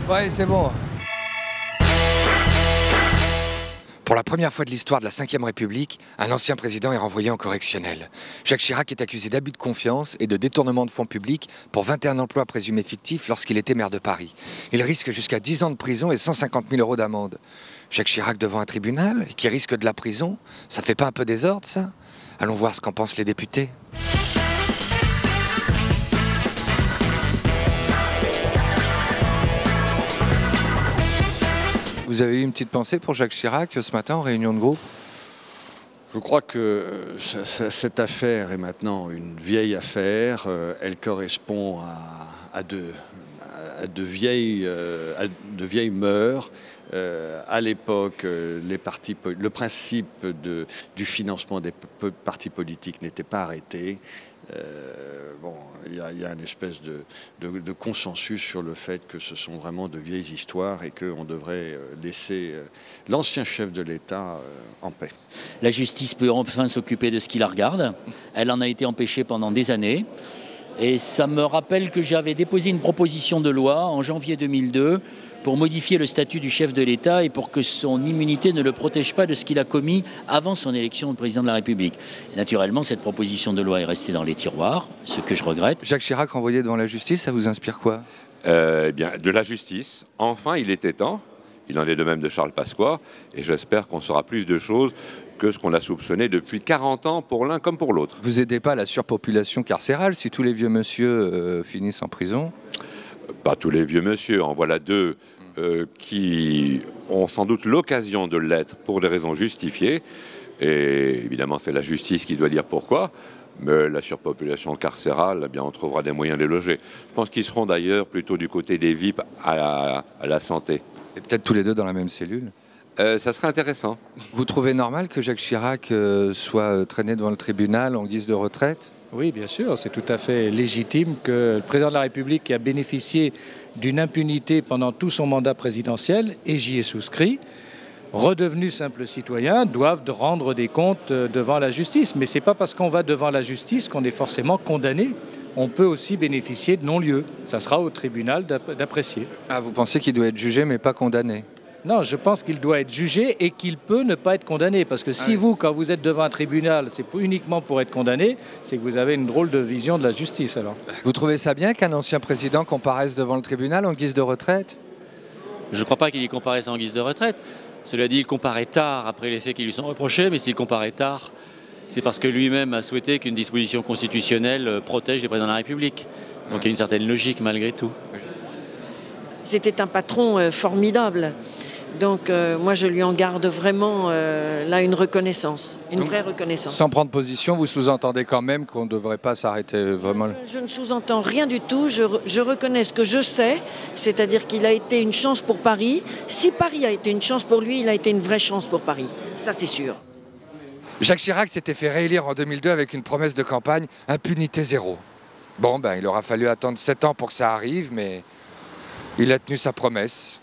Ouais, c'est bon. Pour la première fois de l'histoire de la Ve République, un ancien président est renvoyé en correctionnel. Jacques Chirac est accusé d'abus de confiance et de détournement de fonds publics pour 21 emplois présumés fictifs lorsqu'il était maire de Paris. Il risque jusqu'à 10 ans de prison et 150 000 € d'amende. Jacques Chirac devant un tribunal qui risque de la prison, ça fait pas un peu désordre, ça? Allons voir ce qu'en pensent les députés. Vous avez eu une petite pensée pour Jacques Chirac ce matin en réunion de groupe? Je crois que cette affaire est maintenant une vieille affaire. Elle correspond à de vieilles mœurs. À l'époque, le principe du financement des partis politiques n'était pas arrêté. Il y a une espèce de consensus sur le fait que ce sont vraiment de vieilles histoires et qu'on devrait laisser l'ancien chef de l'État en paix. La justice peut enfin s'occuper de ce qui la regarde. Elle en a été empêchée pendant des années. Et ça me rappelle que j'avais déposé une proposition de loi en janvier 2002 pour modifier le statut du chef de l'État et pour que son immunité ne le protège pas de ce qu'il a commis avant son élection au président de la République. Et naturellement, cette proposition de loi est restée dans les tiroirs, ce que je regrette. Jacques Chirac renvoyé devant la justice, ça vous inspire quoi? Bien, de la justice. Enfin, il était temps. Il en est de même de Charles Pasqua. Et j'espère qu'on saura plus de choses que ce qu'on a soupçonné depuis 40 ans pour l'un comme pour l'autre. Vous aidez pas la surpopulation carcérale si tous les vieux monsieur finissent en prison? Pas tous les vieux monsieur. En voilà deux qui ont sans doute l'occasion de l'être pour des raisons justifiées. Et évidemment, c'est la justice qui doit dire pourquoi. Mais la surpopulation carcérale, eh bien, on trouvera des moyens de les loger. Je pense qu'ils seront d'ailleurs plutôt du côté des VIP à la santé. Et peut-être tous les deux dans la même cellule? Ça serait intéressant. Vous trouvez normal que Jacques Chirac soit traîné devant le tribunal en guise de retraite? Oui, bien sûr, c'est tout à fait légitime que le président de la République, qui a bénéficié d'une impunité pendant tout son mandat présidentiel, et j'y ai souscrit, redevenu simple citoyen, doivent rendre des comptes devant la justice. Mais ce n'est pas parce qu'on va devant la justice qu'on est forcément condamné. On peut aussi bénéficier de non-lieu. Ça sera au tribunal d'apprécier. Ah, vous pensez qu'il doit être jugé mais pas condamné? Non, je pense qu'il doit être jugé et qu'il peut ne pas être condamné. Parce que si vous, quand vous êtes devant un tribunal, c'est uniquement pour être condamné, c'est que vous avez une drôle de vision de la justice alors. Vous trouvez ça bien qu'un ancien président comparaisse devant le tribunal en guise de retraite? Je ne crois pas qu'il y comparaisse en guise de retraite. Cela dit, il comparaît tard après les faits qui lui sont reprochés, mais s'il comparaît tard, c'est parce que lui-même a souhaité qu'une disposition constitutionnelle protège les présidents de la République. Donc il y a une certaine logique malgré tout. C'était un patron formidable. Donc moi je lui en garde vraiment là une reconnaissance, une vraie reconnaissance. Sans prendre position, vous sous-entendez quand même qu'on ne devrait pas s'arrêter vraiment? Je ne sous-entends rien du tout, je reconnais ce que je sais, c'est-à-dire qu'il a été une chance pour Paris. Si Paris a été une chance pour lui, il a été une vraie chance pour Paris, ça c'est sûr. Jacques Chirac s'était fait réélire en 2002 avec une promesse de campagne, impunité zéro. Bon, il aura fallu attendre 7 ans pour que ça arrive, mais il a tenu sa promesse.